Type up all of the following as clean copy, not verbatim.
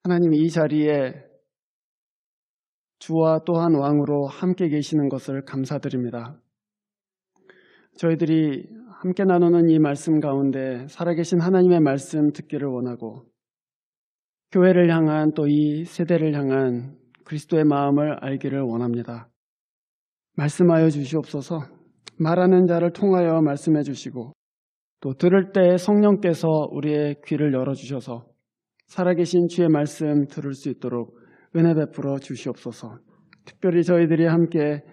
하나님 이 자리에 주와 또한 왕으로 함께 계시는 것을 감사드립니다. 저희들이 함께 나누는 이 말씀 가운데 살아계신 하나님의 말씀 듣기를 원하고 교회를 향한 또 이 세대를 향한 그리스도의 마음을 알기를 원합니다. 말씀하여 주시옵소서. 말하는 자를 통하여 말씀해 주시고 또 들을 때 성령께서 우리의 귀를 열어주셔서 살아계신 주의 말씀 들을 수 있도록 은혜 베풀어 주시옵소서. 특별히 저희들이 함께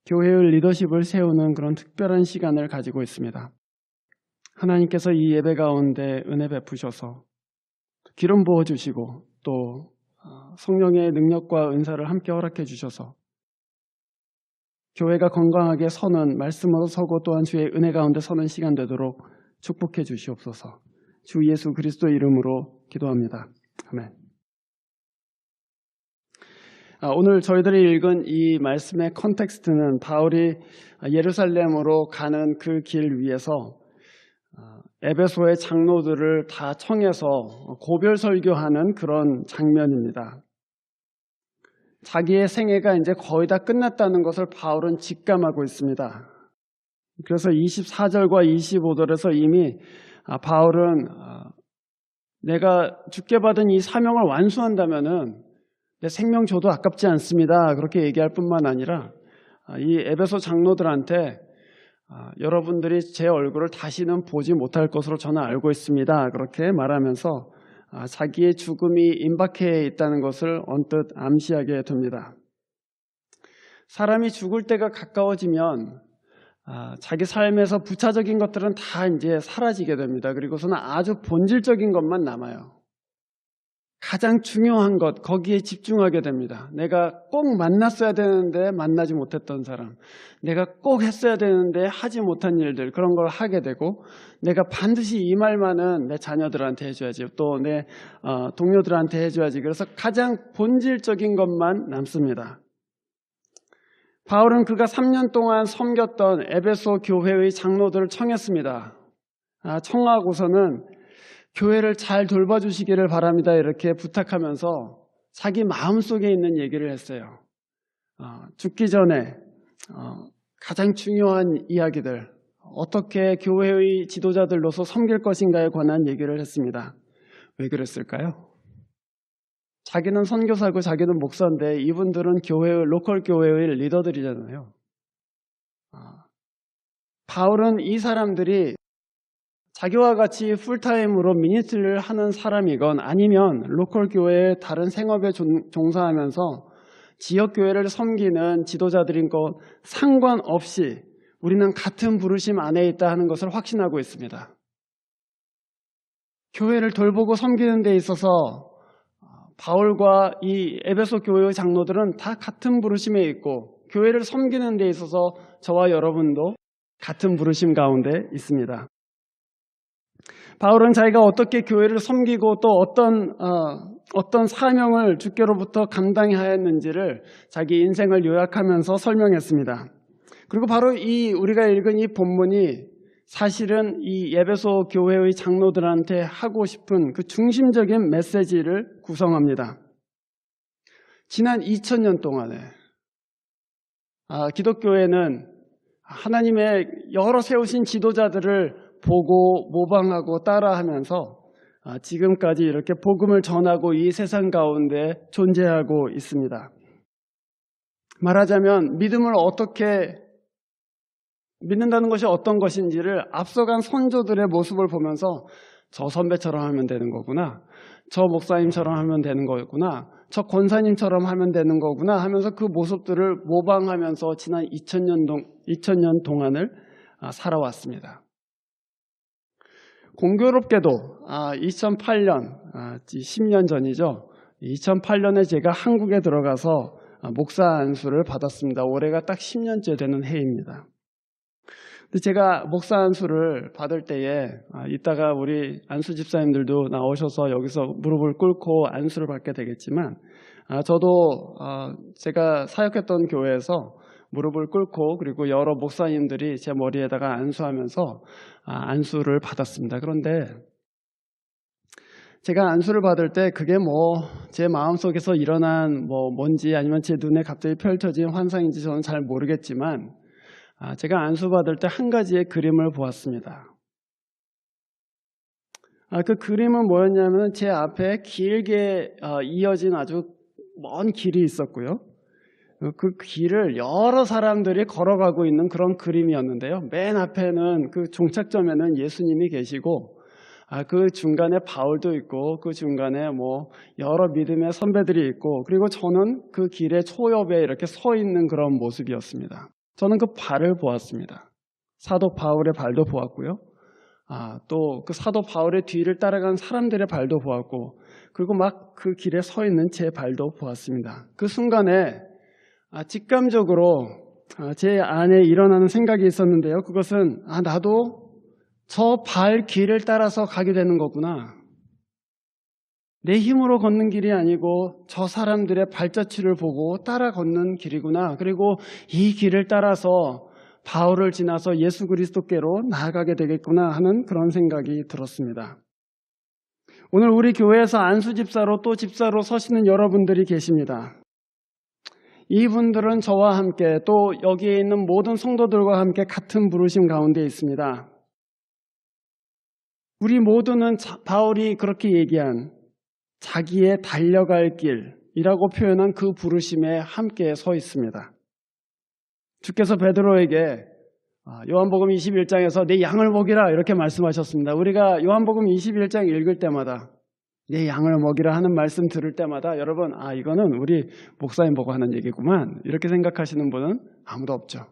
교회의 리더십을 세우는 그런 특별한 시간을 가지고 있습니다. 하나님께서 이 예배 가운데 은혜 베푸셔서 기름 부어주시고 또 성령의 능력과 은사를 함께 허락해 주셔서 교회가 건강하게 서는 말씀으로 서고 또한 주의 은혜 가운데 서는 시간 되도록 축복해 주시옵소서. 주 예수 그리스도 이름으로 기도합니다. 아멘. 오늘 저희들이 읽은 이 말씀의 컨텍스트는 바울이 예루살렘으로 가는 그 길 위에서 에베소의 장로들을 다 청해서 고별 설교하는 그런 장면입니다. 자기의 생애가 이제 거의 다 끝났다는 것을 바울은 직감하고 있습니다. 그래서 24절과 25절에서 이미 바울은 내가 주께 받은 이 사명을 완수한다면은 내 생명 줘도 아깝지 않습니다. 그렇게 얘기할 뿐만 아니라 이 에베소 장로들한테 여러분들이 제 얼굴을 다시는 보지 못할 것으로 저는 알고 있습니다. 그렇게 말하면서 자기의 죽음이 임박해 있다는 것을 언뜻 암시하게 됩니다. 사람이 죽을 때가 가까워지면 자기 삶에서 부차적인 것들은 다 이제 사라지게 됩니다. 그리고서는 아주 본질적인 것만 남아요. 가장 중요한 것, 거기에 집중하게 됩니다. 내가 꼭 만났어야 되는데 만나지 못했던 사람, 내가 꼭 했어야 되는데 하지 못한 일들, 그런 걸 하게 되고, 내가 반드시 이 말만은 내 자녀들한테 해줘야지, 또 내 동료들한테 해줘야지. 그래서 가장 본질적인 것만 남습니다. 바울은 그가 3년 동안 섬겼던 에베소 교회의 장로들을 청했습니다. 청하고서는 교회를 잘 돌봐주시기를 바랍니다. 이렇게 부탁하면서 자기 마음속에 있는 얘기를 했어요. 죽기 전에 가장 중요한 이야기들, 어떻게 교회의 지도자들로서 섬길 것인가에 관한 얘기를 했습니다. 왜 그랬을까요? 자기는 선교사고 자기는 목사인데 이분들은 로컬 교회의 리더들이잖아요. 바울은 이 사람들이 자기와 같이 풀타임으로 미니스트리를 하는 사람이건 아니면 로컬 교회의 다른 생업에 종사하면서 지역교회를 섬기는 지도자들인 것 상관없이 우리는 같은 부르심 안에 있다 하는 것을 확신하고 있습니다. 교회를 돌보고 섬기는 데 있어서 바울과 이 에베소 교회의 장로들은 다 같은 부르심에 있고 교회를 섬기는 데 있어서 저와 여러분도 같은 부르심 가운데 있습니다. 바울은 자기가 어떻게 교회를 섬기고 또 어떤 사명을 주께로부터 감당해야 했는지를 자기 인생을 요약하면서 설명했습니다. 그리고 바로 우리가 읽은 이 본문이 사실은 이 에베소 교회의 장로들한테 하고 싶은 그 중심적인 메시지를 구성합니다. 지난 2000년 동안에 기독교회는 하나님의 여러 세우신 지도자들을 보고 모방하고 따라하면서 지금까지 이렇게 복음을 전하고 이 세상 가운데 존재하고 있습니다. 말하자면 믿는다는 것이 어떤 것인지를 앞서간 선조들의 모습을 보면서 저 선배처럼 하면 되는 거구나, 저 목사님처럼 하면 되는 거구나, 저 권사님처럼 하면 되는 거구나 하면서 그 모습들을 모방하면서 지난 2000년 동안을 살아왔습니다. 공교롭게도 2008년, 10년 전이죠. 2008년에 제가 한국에 들어가서 목사 안수를 받았습니다. 올해가 딱 10년째 되는 해입니다. 근데 제가 목사 안수를 받을 때에 이따가 우리 안수 집사님들도 나오셔서 여기서 무릎을 꿇고 안수를 받게 되겠지만 저도 제가 사역했던 교회에서 무릎을 꿇고 그리고 여러 목사님들이 제 머리에다가 안수하면서 안수를 받았습니다. 그런데 제가 안수를 받을 때 그게 제 마음속에서 일어난 뭔지 아니면 제 눈에 갑자기 펼쳐진 환상인지 저는 잘 모르겠지만 제가 안수 받을 때 한 가지의 그림을 보았습니다. 그 그림은 뭐였냐면 제 앞에 길게 이어진 아주 먼 길이 있었고요. 그 길을 여러 사람들이 걸어가고 있는 그런 그림이었는데요. 맨 앞에는 그 종착점에는 예수님이 계시고 그 중간에 바울도 있고 그 중간에 여러 믿음의 선배들이 있고 그리고 저는 그 길의 초엽에 이렇게 서 있는 그런 모습이었습니다. 저는 그 발을 보았습니다. 사도 바울의 발도 보았고요. 또 그 사도 바울의 뒤를 따라간 사람들의 발도 보았고 그리고 막 그 길에 서 있는 제 발도 보았습니다. 그 순간에 직감적으로 제 안에 일어나는 생각이 있었는데요. 그것은 나도 저 발길을 따라서 가게 되는 거구나. 내 힘으로 걷는 길이 아니고 저 사람들의 발자취를 보고 따라 걷는 길이구나. 그리고 이 길을 따라서 바울을 지나서 예수 그리스도께로 나아가게 되겠구나 하는 그런 생각이 들었습니다. 오늘 우리 교회에서 안수 집사로 또 집사로 서시는 여러분들이 계십니다. 이분들은 저와 함께 또 여기에 있는 모든 성도들과 함께 같은 부르심 가운데 있습니다. 우리 모두는 바울이 그렇게 얘기한 자기의 달려갈 길이라고 표현한 그 부르심에 함께 서 있습니다. 주께서 베드로에게 요한복음 21장에서 내 양을 먹이라 이렇게 말씀하셨습니다. 우리가 요한복음 21장 읽을 때마다 내 양을 먹이라 하는 말씀 들을 때마다 여러분 이거는 우리 목사님 보고 하는 얘기구만 이렇게 생각하시는 분은 아무도 없죠.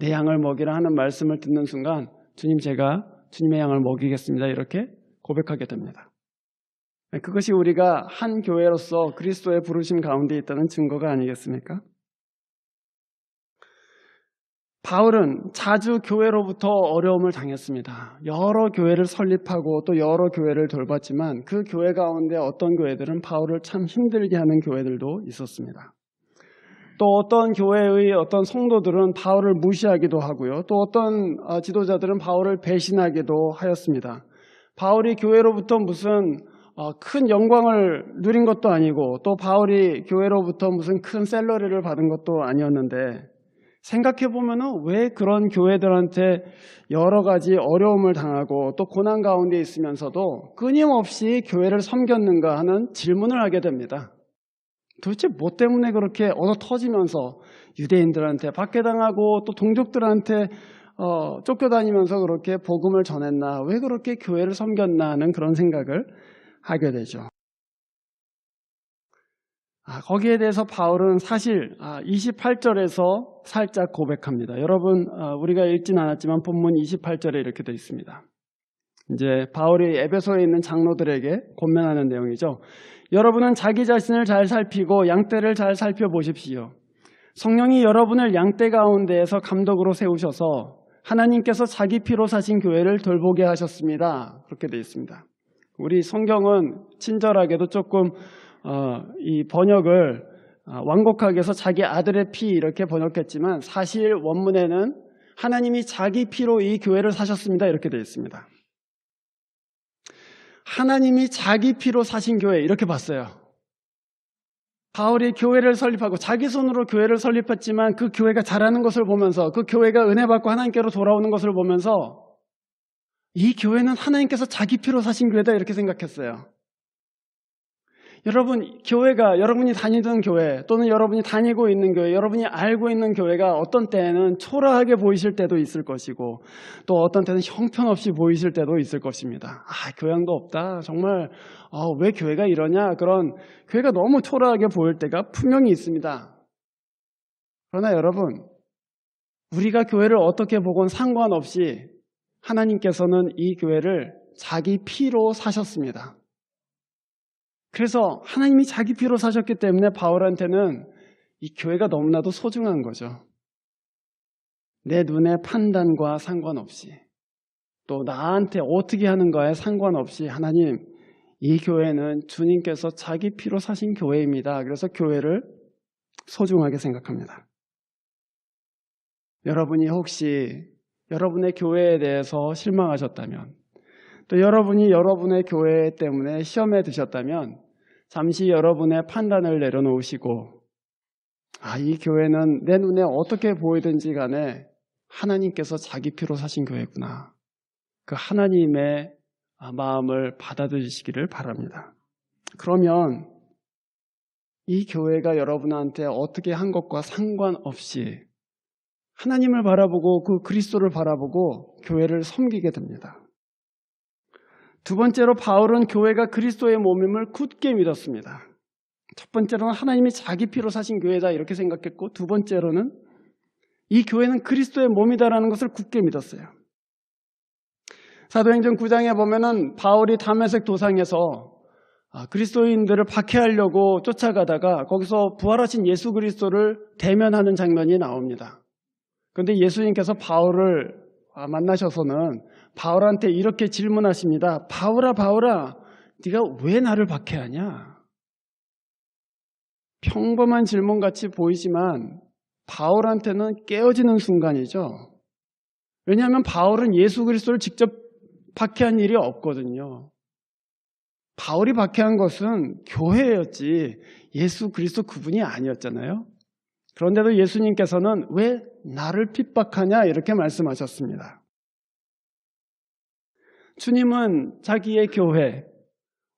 내 양을 먹이라 하는 말씀을 듣는 순간 주님 제가 주님의 양을 먹이겠습니다 이렇게 고백하게 됩니다. 그것이 우리가 한 교회로서 그리스도의 부르심 가운데 있다는 증거가 아니겠습니까? 바울은 자주 교회로부터 어려움을 당했습니다. 여러 교회를 설립하고 또 여러 교회를 돌봤지만 그 교회 가운데 어떤 교회들은 바울을 참 힘들게 하는 교회들도 있었습니다. 또 어떤 교회의 어떤 성도들은 바울을 무시하기도 하고요. 또 어떤 지도자들은 바울을 배신하기도 하였습니다. 바울이 교회로부터 무슨 큰 영광을 누린 것도 아니고 또 바울이 교회로부터 무슨 큰 샐러리를 받은 것도 아니었는데 생각해보면 왜 그런 교회들한테 여러 가지 어려움을 당하고 또 고난 가운데 있으면서도 끊임없이 교회를 섬겼는가 하는 질문을 하게 됩니다. 도대체 뭐 때문에 그렇게 얻어 터지면서 유대인들한테 박해당하고 또 동족들한테 쫓겨다니면서 그렇게 복음을 전했나, 왜 그렇게 교회를 섬겼나 하는 그런 생각을 하게 되죠. 거기에 대해서 바울은 사실 28절에서 살짝 고백합니다. 여러분 우리가 읽진 않았지만 본문 28절에 이렇게 되어 있습니다. 이제 바울이 에베소에 있는 장로들에게 권면하는 내용이죠. 여러분은 자기 자신을 잘 살피고 양떼를 잘 살펴보십시오. 성령이 여러분을 양떼 가운데에서 감독으로 세우셔서 하나님께서 자기 피로 사신 교회를 돌보게 하셨습니다. 그렇게 되어 있습니다. 우리 성경은 친절하게도 조금 이 번역을 완곡하게 해서 자기 아들의 피 이렇게 번역했지만 사실 원문에는 하나님이 자기 피로 이 교회를 사셨습니다 이렇게 되어 있습니다. 하나님이 자기 피로 사신 교회 이렇게 봤어요. 바울이 교회를 설립하고 자기 손으로 교회를 설립했지만 그 교회가 자라는 것을 보면서 그 교회가 은혜 받고 하나님께로 돌아오는 것을 보면서 이 교회는 하나님께서 자기 피로 사신 교회다 이렇게 생각했어요. 여러분, 교회가 여러분이 다니던 교회 또는 여러분이 다니고 있는 교회, 여러분이 알고 있는 교회가 어떤 때는 초라하게 보이실 때도 있을 것이고 또 어떤 때는 형편없이 보이실 때도 있을 것입니다. 교양도 없다. 정말 왜 교회가 이러냐. 그런 교회가 너무 초라하게 보일 때가 분명히 있습니다. 그러나 여러분, 우리가 교회를 어떻게 보건 상관없이 하나님께서는 이 교회를 자기 피로 사셨습니다. 그래서 하나님이 자기 피로 사셨기 때문에 바울한테는 이 교회가 너무나도 소중한 거죠. 내 눈의 판단과 상관없이 또 나한테 어떻게 하는가에 상관없이 하나님, 이 교회는 주님께서 자기 피로 사신 교회입니다. 그래서 교회를 소중하게 생각합니다. 여러분이 혹시 여러분의 교회에 대해서 실망하셨다면 또 여러분이 여러분의 교회 때문에 시험에 드셨다면 잠시 여러분의 판단을 내려놓으시고 이 교회는 내 눈에 어떻게 보이든지 간에 하나님께서 자기 피로 사신 교회구나. 그 하나님의 마음을 받아들이시기를 바랍니다. 그러면 이 교회가 여러분한테 어떻게 한 것과 상관없이 하나님을 바라보고 그 그리스도를 바라보고 교회를 섬기게 됩니다. 두 번째로 바울은 교회가 그리스도의 몸임을 굳게 믿었습니다. 첫 번째로는 하나님이 자기 피로 사신 교회다 이렇게 생각했고, 두 번째로는 이 교회는 그리스도의 몸이다라는 것을 굳게 믿었어요. 사도행전 9장에 보면은 바울이 다메섹 도상에서 그리스도인들을 박해하려고 쫓아가다가 거기서 부활하신 예수 그리스도를 대면하는 장면이 나옵니다. 그런데 예수님께서 바울을 만나셔서는 바울한테 이렇게 질문하십니다. 바울아, 바울아, 네가 왜 나를 박해하냐? 평범한 질문같이 보이지만 바울한테는 깨어지는 순간이죠. 왜냐하면 바울은 예수 그리스도를 직접 박해한 일이 없거든요. 바울이 박해한 것은 교회였지 예수 그리스도 그분이 아니었잖아요. 그런데도 예수님께서는 왜 나를 핍박하냐 이렇게 말씀하셨습니다. 주님은 자기의 교회,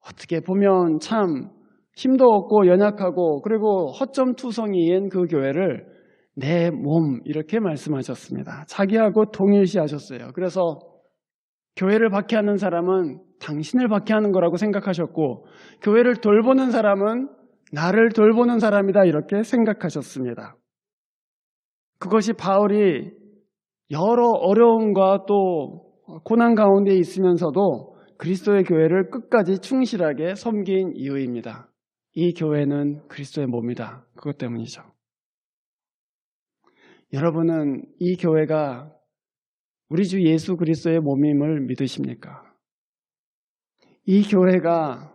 어떻게 보면 참 힘도 없고 연약하고 그리고 허점투성이인 그 교회를 내 몸 이렇게 말씀하셨습니다. 자기하고 동일시하셨어요. 그래서 교회를 박해하는 사람은 당신을 박해하는 거라고 생각하셨고, 교회를 돌보는 사람은 나를 돌보는 사람이다 이렇게 생각하셨습니다. 그것이 바울이 여러 어려움과 또 고난 가운데 있으면서도 그리스도의 교회를 끝까지 충실하게 섬긴 이유입니다. 이 교회는 그리스도의 몸이다. 그것 때문이죠. 여러분은 이 교회가 우리 주 예수 그리스도의 몸임을 믿으십니까? 이 교회가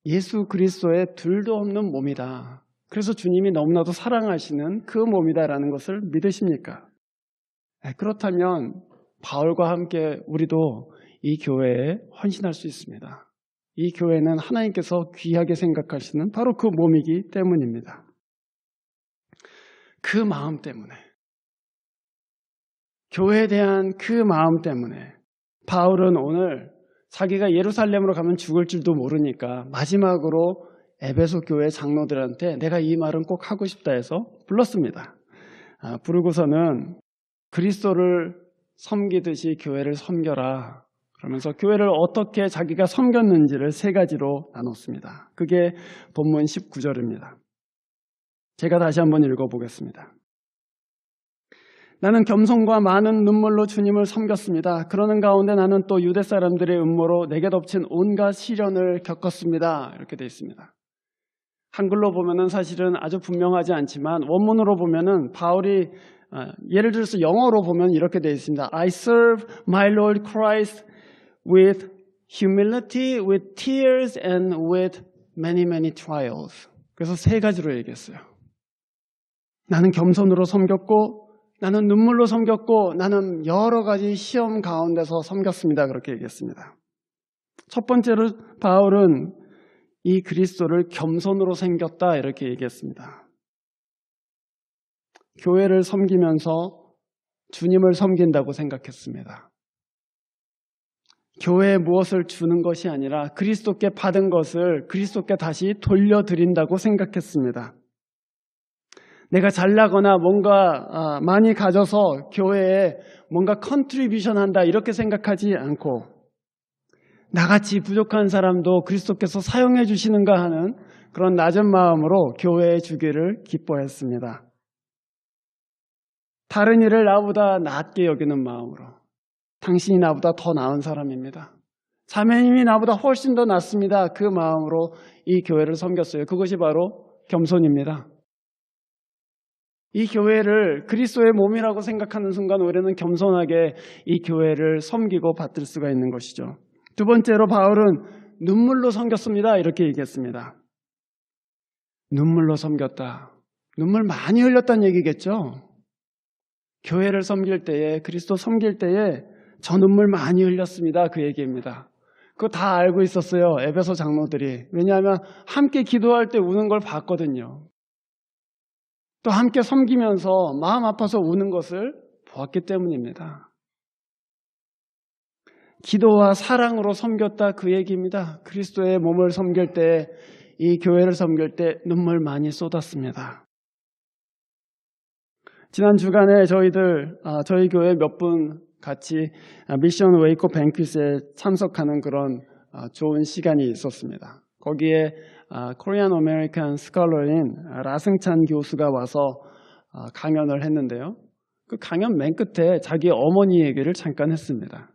예수 그리스도의 둘도 없는 몸이다. 그래서 주님이 너무나도 사랑하시는 그 몸이다라는 것을 믿으십니까? 그렇다면 바울과 함께 우리도 이 교회에 헌신할 수 있습니다. 이 교회는 하나님께서 귀하게 생각하시는 바로 그 몸이기 때문입니다. 그 마음 때문에, 교회에 대한 그 마음 때문에 바울은 오늘 자기가 예루살렘으로 가면 죽을 줄도 모르니까 마지막으로 에베소 교회 장로들한테 내가 이 말은 꼭 하고 싶다 해서 불렀습니다. 부르고서는 그리스도를 섬기듯이 교회를 섬겨라. 그러면서 교회를 어떻게 자기가 섬겼는지를 세 가지로 나눴습니다. 그게 본문 19절입니다. 제가 다시 한번 읽어보겠습니다. 나는 겸손과 많은 눈물로 주님을 섬겼습니다. 그러는 가운데 나는 또 유대 사람들의 음모로 내게 덮친 온갖 시련을 겪었습니다. 이렇게 되어 있습니다. 한글로 보면은 사실은 아주 분명하지 않지만 원문으로 보면은 바울이 예를 들어서 영어로 보면 이렇게 되어 있습니다. I serve my Lord Christ with humility, with tears, and with many, many trials. 그래서 세 가지로 얘기했어요. 나는 겸손으로 섬겼고, 나는 눈물로 섬겼고, 나는 여러 가지 시험 가운데서 섬겼습니다. 그렇게 얘기했습니다. 첫 번째로 바울은 이 그리스도를 겸손으로 섬겼다 이렇게 얘기했습니다. 교회를 섬기면서 주님을 섬긴다고 생각했습니다. 교회에 무엇을 주는 것이 아니라 그리스도께 받은 것을 그리스도께 다시 돌려드린다고 생각했습니다. 내가 잘나거나 뭔가 많이 가져서 교회에 뭔가 컨트리뷰션 한다 이렇게 생각하지 않고 나같이 부족한 사람도 그리스도께서 사용해 주시는가 하는 그런 낮은 마음으로 교회에 주기를 기뻐했습니다. 다른 일을 나보다 낫게 여기는 마음으로 당신이 나보다 더 나은 사람입니다. 자매님이 나보다 훨씬 더 낫습니다. 그 마음으로 이 교회를 섬겼어요. 그것이 바로 겸손입니다. 이 교회를 그리스도의 몸이라고 생각하는 순간 우리는 겸손하게 이 교회를 섬기고 받들 수가 있는 것이죠. 두 번째로 바울은 눈물로 섬겼습니다. 이렇게 얘기했습니다. 눈물로 섬겼다. 눈물 많이 흘렸다는 얘기겠죠. 교회를 섬길 때에, 그리스도 섬길 때에 저 눈물 많이 흘렸습니다. 그 얘기입니다. 그거 다 알고 있었어요. 에베소 장로들이. 왜냐하면 함께 기도할 때 우는 걸 봤거든요. 또 함께 섬기면서 마음 아파서 우는 것을 보았기 때문입니다. 기도와 사랑으로 섬겼다 그 얘기입니다. 그리스도의 몸을 섬길 때, 이 교회를 섬길 때 눈물 많이 쏟았습니다. 지난 주간에 저희 교회 몇 분 같이 미션 웨이코 뱅퀴스에 참석하는 그런 좋은 시간이 있었습니다. 거기에 코리안 아메리칸 스컬러인 라승찬 교수가 와서 강연을 했는데요. 그 강연 맨 끝에 자기 어머니 얘기를 잠깐 했습니다.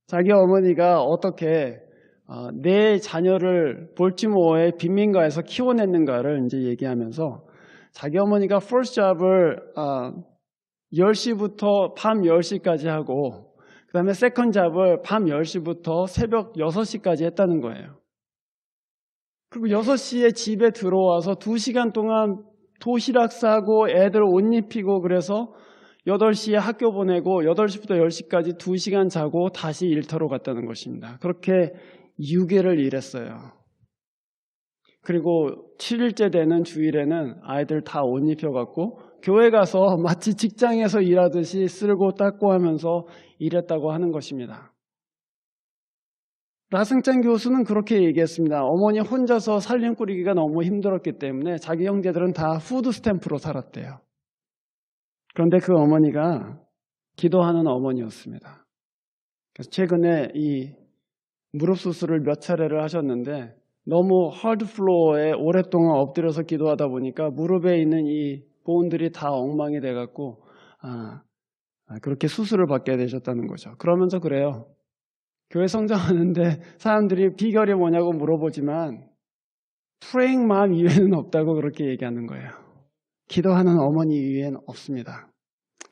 자기 어머니가 어떻게 내 자녀를 볼티모어의 빈민가에서 키워냈는가를 이제 얘기하면서 자기 어머니가 first job을 10시부터 밤 10시까지 하고 그 다음에 second job을 밤 10시부터 새벽 6시까지 했다는 거예요. 그리고 6시에 집에 들어와서 2시간 동안 도시락 싸고 애들 옷 입히고 그래서 8시에 학교 보내고 8시부터 10시까지 2시간 자고 다시 일터로 갔다는 것입니다. 그렇게 6일을 일했어요. 그리고 7일째 되는 주일에는 아이들 다 옷 입혀갖고 교회 가서 마치 직장에서 일하듯이 쓸고 닦고 하면서 일했다고 하는 것입니다. 라승찬 교수는 그렇게 얘기했습니다. 어머니 혼자서 살림 꾸리기가 너무 힘들었기 때문에 자기 형제들은 다 푸드 스탬프로 살았대요. 그런데 그 어머니가 기도하는 어머니였습니다. 그래서 최근에 이 무릎 수술을 몇 차례를 하셨는데 너무 하드 플로어에 오랫동안 엎드려서 기도하다 보니까 무릎에 있는 이 보온들이 다 엉망이 돼갖고 그렇게 수술을 받게 되셨다는 거죠. 그러면서 그래요. 교회 성장하는데 사람들이 비결이 뭐냐고 물어보지만 프레잉 맘 이외에는 없다고 그렇게 얘기하는 거예요. 기도하는 어머니 이외에는 없습니다.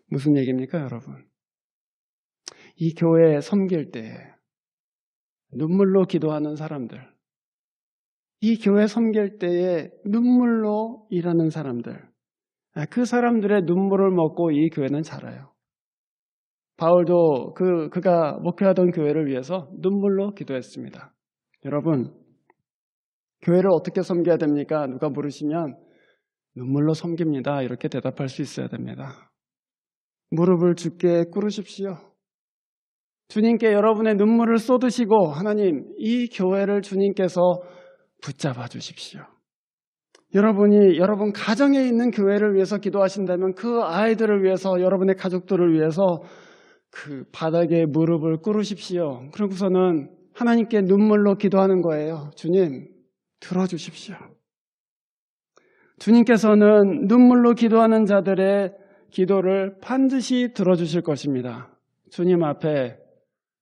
무슨 얘기입니까, 여러분? 이 교회에 섬길 때 눈물로 기도하는 사람들, 이 교회 섬길 때에 눈물로 일하는 사람들, 그 사람들의 눈물을 먹고 이 교회는 자라요. 바울도 그가 목회하던 교회를 위해서 눈물로 기도했습니다. 여러분, 교회를 어떻게 섬겨야 됩니까? 누가 물으시면 눈물로 섬깁니다. 이렇게 대답할 수 있어야 됩니다. 무릎을 주께 꿇으십시오. 주님께 여러분의 눈물을 쏟으시고 하나님, 이 교회를 주님께서 붙잡아 주십시오. 여러분이 여러분 가정에 있는 교회를 위해서 기도하신다면 그 아이들을 위해서, 여러분의 가족들을 위해서 그 바닥에 무릎을 꿇으십시오. 그러고서는 하나님께 눈물로 기도하는 거예요. 주님, 들어주십시오. 주님께서는 눈물로 기도하는 자들의 기도를 반드시 들어주실 것입니다. 주님 앞에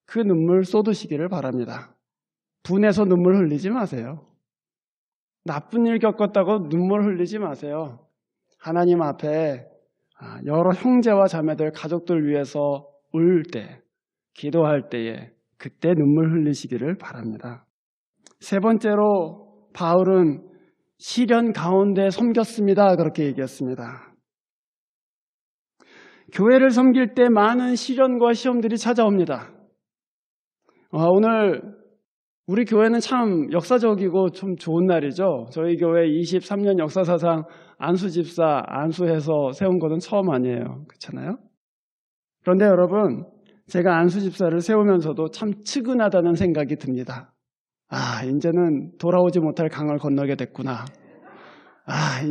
그 눈물 쏟으시기를 바랍니다. 분해서 눈물 흘리지 마세요. 나쁜 일 겪었다고 눈물 흘리지 마세요. 하나님 앞에 여러 형제와 자매들, 가족들 위해서 울 때, 기도할 때에 그때 눈물 흘리시기를 바랍니다. 세 번째로 바울은 시련 가운데 섬겼습니다. 그렇게 얘기했습니다. 교회를 섬길 때 많은 시련과 시험들이 찾아옵니다. 오늘 우리 교회는 참 역사적이고 좀 좋은 날이죠. 저희 교회 23년 역사사상 안수 집사 안수해서 세운 것은 처음 아니에요. 그렇잖아요? 그런데 여러분, 제가 안수 집사를 세우면서도 참 측은하다는 생각이 듭니다. 이제는 돌아오지 못할 강을 건너게 됐구나.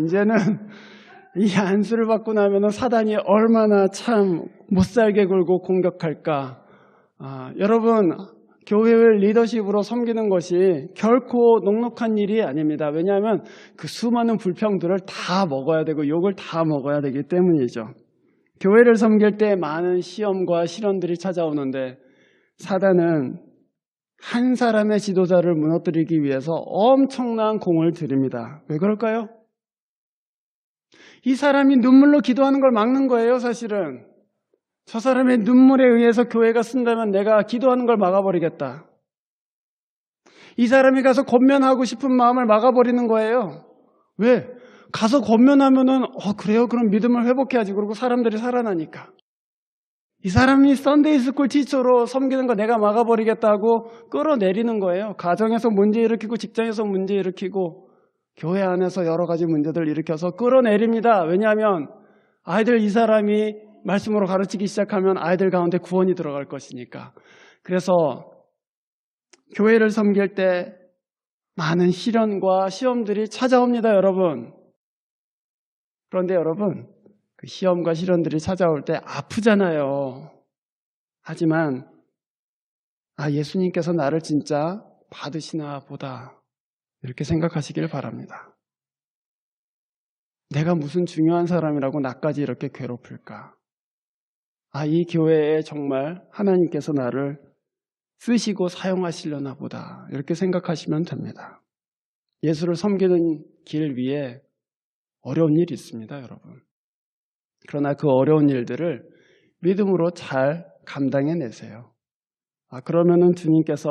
이제는 이 안수를 받고 나면 사단이 얼마나 참 못살게 굴고 공격할까. 여러분, 교회를 리더십으로 섬기는 것이 결코 녹록한 일이 아닙니다. 왜냐하면 그 수많은 불평들을 다 먹어야 되고 욕을 다 먹어야 되기 때문이죠. 교회를 섬길 때 많은 시험과 시련들이 찾아오는데 사단은 한 사람의 지도자를 무너뜨리기 위해서 엄청난 공을 들입니다. 왜 그럴까요? 이 사람이 눈물로 기도하는 걸 막는 거예요, 사실은. 저 사람의 눈물에 의해서 교회가 쓴다면 내가 기도하는 걸 막아버리겠다. 이 사람이 가서 권면하고 싶은 마음을 막아버리는 거예요. 왜? 가서 권면하면은 그래요? 그럼 믿음을 회복해야지. 그러고 사람들이 살아나니까. 이 사람이 썬데이 스쿨 티처로 섬기는 거 내가 막아버리겠다고 끌어내리는 거예요. 가정에서 문제 일으키고 직장에서 문제 일으키고 교회 안에서 여러 가지 문제들 일으켜서 끌어내립니다. 왜냐하면 아이들 이 사람이 말씀으로 가르치기 시작하면 아이들 가운데 구원이 들어갈 것이니까. 그래서 교회를 섬길 때 많은 시련과 시험들이 찾아옵니다, 여러분. 그런데 여러분, 그 시험과 시련들이 찾아올 때 아프잖아요. 하지만 예수님께서 나를 진짜 받으시나 보다 이렇게 생각하시길 바랍니다. 내가 무슨 중요한 사람이라고 나까지 이렇게 괴롭힐까? 이 교회에 정말 하나님께서 나를 쓰시고 사용하시려나 보다 이렇게 생각하시면 됩니다. 예수를 섬기는 길 위에 어려운 일이 있습니다, 여러분. 그러나 그 어려운 일들을 믿음으로 잘 감당해내세요. 그러면은 주님께서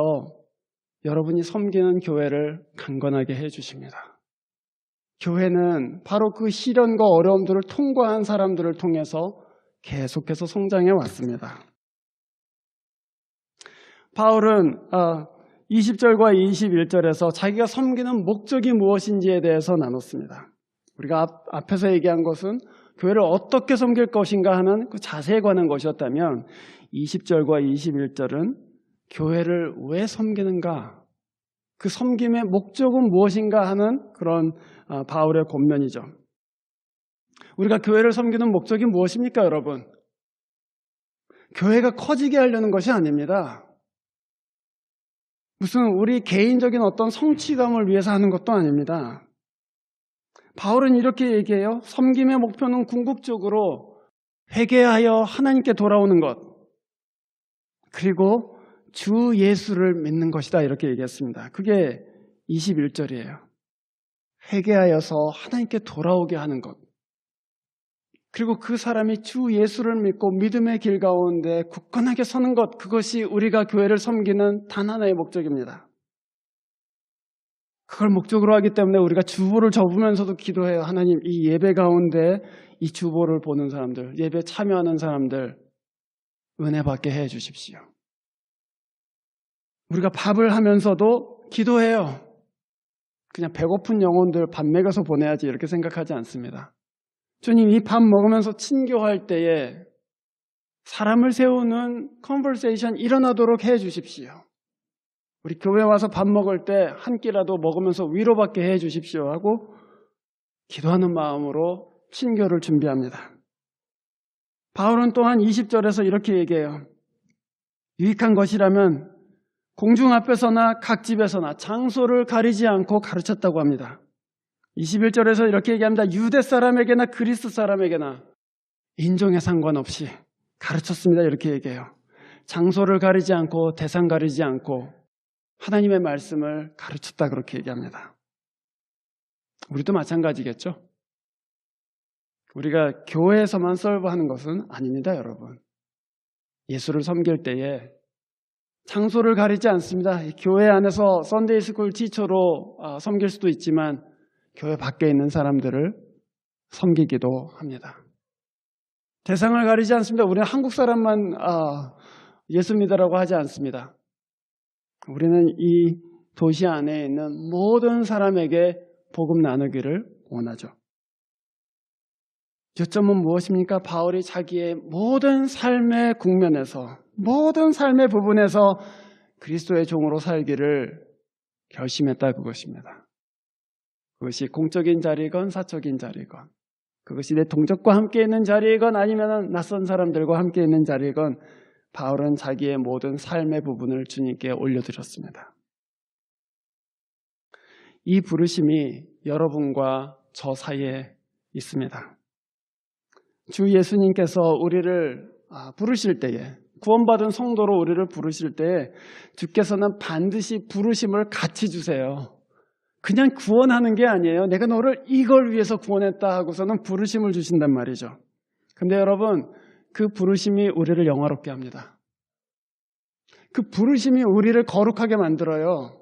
여러분이 섬기는 교회를 강건하게 해주십니다. 교회는 바로 그 시련과 어려움들을 통과한 사람들을 통해서 계속해서 성장해 왔습니다. 바울은 20절과 21절에서 자기가 섬기는 목적이 무엇인지에 대해서 나눴습니다. 우리가 앞에서 얘기한 것은 교회를 어떻게 섬길 것인가 하는 그 자세에 관한 것이었다면 20절과 21절은 교회를 왜 섬기는가, 그 섬김의 목적은 무엇인가 하는 그런 바울의 권면이죠. 우리가 교회를 섬기는 목적이 무엇입니까, 여러분? 교회가 커지게 하려는 것이 아닙니다. 무슨 우리 개인적인 어떤 성취감을 위해서 하는 것도 아닙니다. 바울은 이렇게 얘기해요. 섬김의 목표는 궁극적으로 회개하여 하나님께 돌아오는 것, 그리고 주 예수를 믿는 것이다 이렇게 얘기했습니다. 그게 21절이에요. 회개하여서 하나님께 돌아오게 하는 것, 그리고 그 사람이 주 예수를 믿고 믿음의 길 가운데 굳건하게 서는 것, 그것이 우리가 교회를 섬기는 단 하나의 목적입니다. 그걸 목적으로 하기 때문에 우리가 주보를 접으면서도 기도해요. 하나님, 이 예배 가운데 이 주보를 보는 사람들, 예배 참여하는 사람들 은혜 받게 해 주십시오. 우리가 밥을 하면서도 기도해요. 그냥 배고픈 영혼들 밥 먹여서 보내야지 이렇게 생각하지 않습니다. 주님, 이 밥 먹으면서 친교할 때에 사람을 세우는 컨버세이션 일어나도록 해 주십시오. 우리 교회 와서 밥 먹을 때 한 끼라도 먹으면서 위로받게 해 주십시오 하고 기도하는 마음으로 친교를 준비합니다. 바울은 또한 20절에서 이렇게 얘기해요. 유익한 것이라면 공중 앞에서나 각 집에서나 장소를 가리지 않고 가르쳤다고 합니다. 21절에서 이렇게 얘기합니다. 유대 사람에게나 그리스 사람에게나 인종에 상관없이 가르쳤습니다. 이렇게 얘기해요. 장소를 가리지 않고 대상 가리지 않고 하나님의 말씀을 가르쳤다 그렇게 얘기합니다. 우리도 마찬가지겠죠? 우리가 교회에서만 서브하는 것은 아닙니다, 여러분. 예수를 섬길 때에 장소를 가리지 않습니다. 교회 안에서 썬데이 스쿨 티처로 섬길 수도 있지만 교회 밖에 있는 사람들을 섬기기도 합니다. 대상을 가리지 않습니다. 우리는 한국 사람만 예수 믿으라고 하지 않습니다. 우리는 이 도시 안에 있는 모든 사람에게 복음 나누기를 원하죠. 요점은 무엇입니까? 바울이 자기의 모든 삶의 국면에서, 모든 삶의 부분에서 그리스도의 종으로 살기를 결심했다 그것입니다. 그것이 공적인 자리건 사적인 자리건, 그것이 내 동족과 함께 있는 자리이건 아니면 낯선 사람들과 함께 있는 자리이건 바울은 자기의 모든 삶의 부분을 주님께 올려드렸습니다. 이 부르심이 여러분과 저 사이에 있습니다. 주 예수님께서 우리를 부르실 때에, 구원받은 성도로 우리를 부르실 때에 주께서는 반드시 부르심을 같이 주세요. 그냥 구원하는 게 아니에요. 내가 너를 이걸 위해서 구원했다 하고서는 부르심을 주신단 말이죠. 근데 여러분, 그 부르심이 우리를 영화롭게 합니다. 그 부르심이 우리를 거룩하게 만들어요.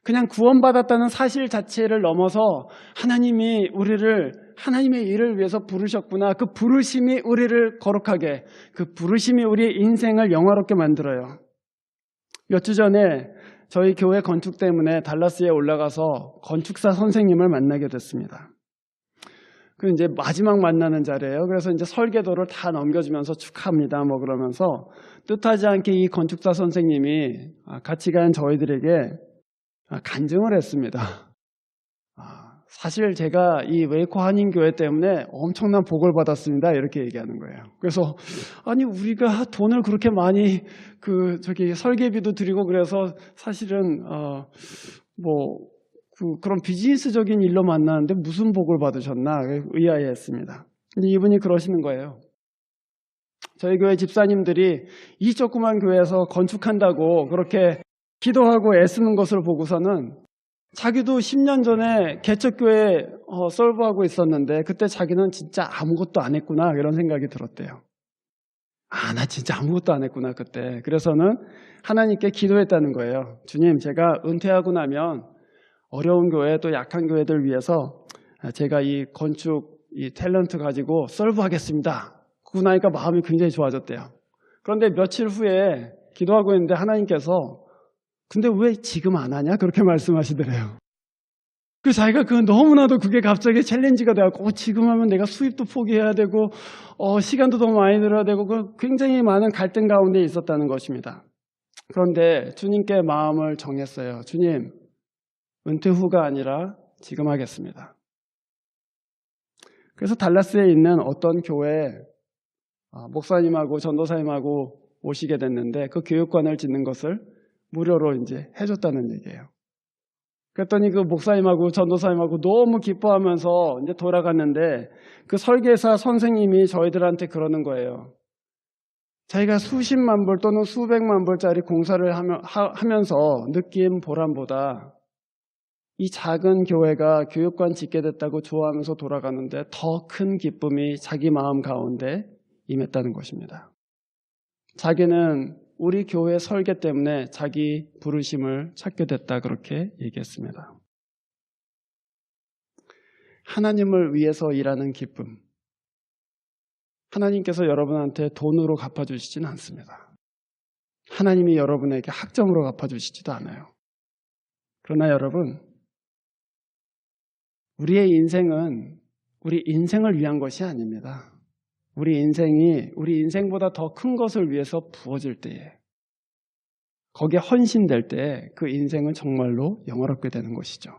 그냥 구원받았다는 사실 자체를 넘어서 하나님이 우리를 하나님의 일을 위해서 부르셨구나. 그 부르심이 우리를 거룩하게, 그 부르심이 우리의 인생을 영화롭게 만들어요. 몇 주 전에 저희 교회 건축 때문에 달라스에 올라가서 건축사 선생님을 만나게 됐습니다. 그 이제 마지막 만나는 자리예요. 그래서 이제 설계도를 다 넘겨주면서 축하합니다. 뭐 그러면서 뜻하지 않게 이 건축사 선생님이 같이 간 저희들에게 간증을 했습니다. 사실 제가 이 웨이코 한인교회 때문에 엄청난 복을 받았습니다. 이렇게 얘기하는 거예요. 그래서 아니 우리가 돈을 그렇게 많이 설계비도 드리고 그래서 사실은 그런 비즈니스적인 일로 만나는데 무슨 복을 받으셨나 의아해했습니다. 근데 이분이 그러시는 거예요. 저희 교회 집사님들이 이 조그만 교회에서 건축한다고 그렇게 기도하고 애쓰는 것을 보고서는 자기도 10년 전에 개척교회 서브하고 있었는데 그때 자기는 진짜 아무것도 안 했구나 이런 생각이 들었대요. 나 진짜 아무것도 안 했구나 그때. 그래서는 하나님께 기도했다는 거예요. 주님, 제가 은퇴하고 나면 어려운 교회 또 약한 교회들 위해서 제가 이 건축 이 탤런트 가지고 서브하겠습니다. 그러고 나니까 마음이 굉장히 좋아졌대요. 그런데 며칠 후에 기도하고 있는데 하나님께서 근데 왜 지금 안 하냐? 그렇게 말씀하시더래요. 자기가 너무나도 그게 갑자기 챌린지가 돼갖고 지금 하면 내가 수입도 포기해야 되고 시간도 더 많이 들어야 되고 굉장히 많은 갈등 가운데 있었다는 것입니다. 그런데 주님께 마음을 정했어요. 주님, 은퇴 후가 아니라 지금 하겠습니다. 그래서 달라스에 있는 어떤 교회에 목사님하고 전도사님하고 오시게 됐는데 그 교육관을 짓는 것을 무료로 이제 해줬다는 얘기예요. 그랬더니 그 목사님하고 전도사님하고 너무 기뻐하면서 이제 돌아갔는데 그 설계사 선생님이 저희들한테 그러는 거예요. 자기가 수십만 불 또는 수백만 불짜리 공사를 하면서 느낀 보람보다 이 작은 교회가 교육관 짓게 됐다고 좋아하면서 돌아가는데 더 큰 기쁨이 자기 마음 가운데 임했다는 것입니다. 자기는 우리 교회 설계 때문에 자기 부르심을 찾게 됐다 그렇게 얘기했습니다. 하나님을 위해서 일하는 기쁨. 하나님께서 여러분한테 돈으로 갚아주시지는 않습니다. 하나님이 여러분에게 학점으로 갚아주시지도 않아요. 그러나 여러분, 우리의 인생은 우리 인생을 위한 것이 아닙니다. 우리 인생이 우리 인생보다 더 큰 것을 위해서 부어질 때에 거기에 헌신될 때 그 인생은 정말로 영화롭게 되는 것이죠.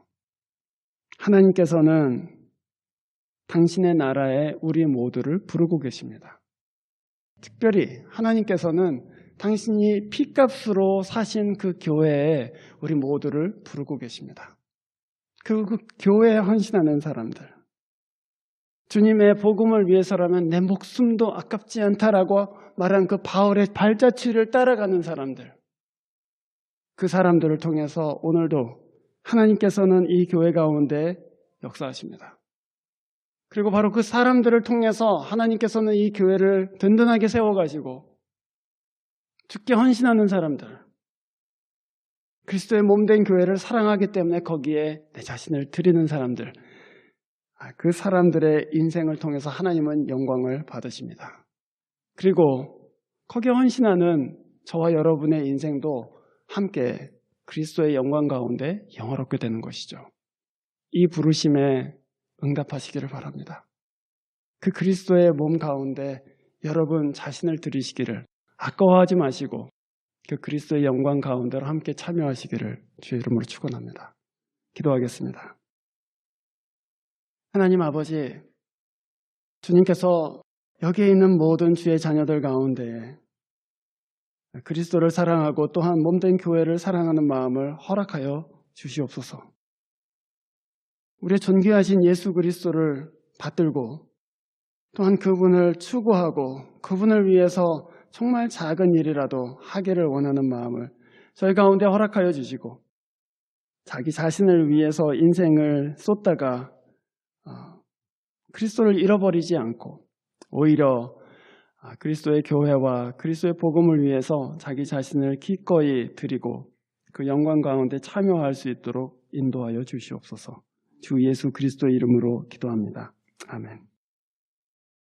하나님께서는 당신의 나라에 우리 모두를 부르고 계십니다. 특별히 하나님께서는 당신이 피값으로 사신 그 교회에 우리 모두를 부르고 계십니다. 그 교회에 헌신하는 사람들, 주님의 복음을 위해서라면 내 목숨도 아깝지 않다라고 말한 그 바울의 발자취를 따라가는 사람들, 그 사람들을 통해서 오늘도 하나님께서는 이 교회 가운데 역사하십니다. 그리고 바로 그 사람들을 통해서 하나님께서는 이 교회를 든든하게 세워가시고 주께 헌신하는 사람들, 그리스도의 몸된 교회를 사랑하기 때문에 거기에 내 자신을 드리는 사람들, 그 사람들의 인생을 통해서 하나님은 영광을 받으십니다. 그리고 거기에 헌신하는 저와 여러분의 인생도 함께 그리스도의 영광 가운데 영화롭게 되는 것이죠. 이 부르심에 응답하시기를 바랍니다. 그 그리스도의 몸 가운데 여러분 자신을 드리시기를 아까워하지 마시고 그 그리스도의 영광 가운데로 함께 참여하시기를 주의 이름으로 축원합니다. 기도하겠습니다. 하나님 아버지, 주님께서 여기에 있는 모든 주의 자녀들 가운데 그리스도를 사랑하고 또한 몸된 교회를 사랑하는 마음을 허락하여 주시옵소서. 우리의 존귀하신 예수 그리스도를 받들고 또한 그분을 추구하고 그분을 위해서 정말 작은 일이라도 하기를 원하는 마음을 저희 가운데 허락하여 주시고 자기 자신을 위해서 인생을 쏟다가 그리스도를 잃어버리지 않고 오히려 그리스도의 교회와 그리스도의 복음을 위해서 자기 자신을 기꺼이 드리고 그 영광 가운데 참여할 수 있도록 인도하여 주시옵소서. 주 예수 그리스도의 이름으로 기도합니다. 아멘.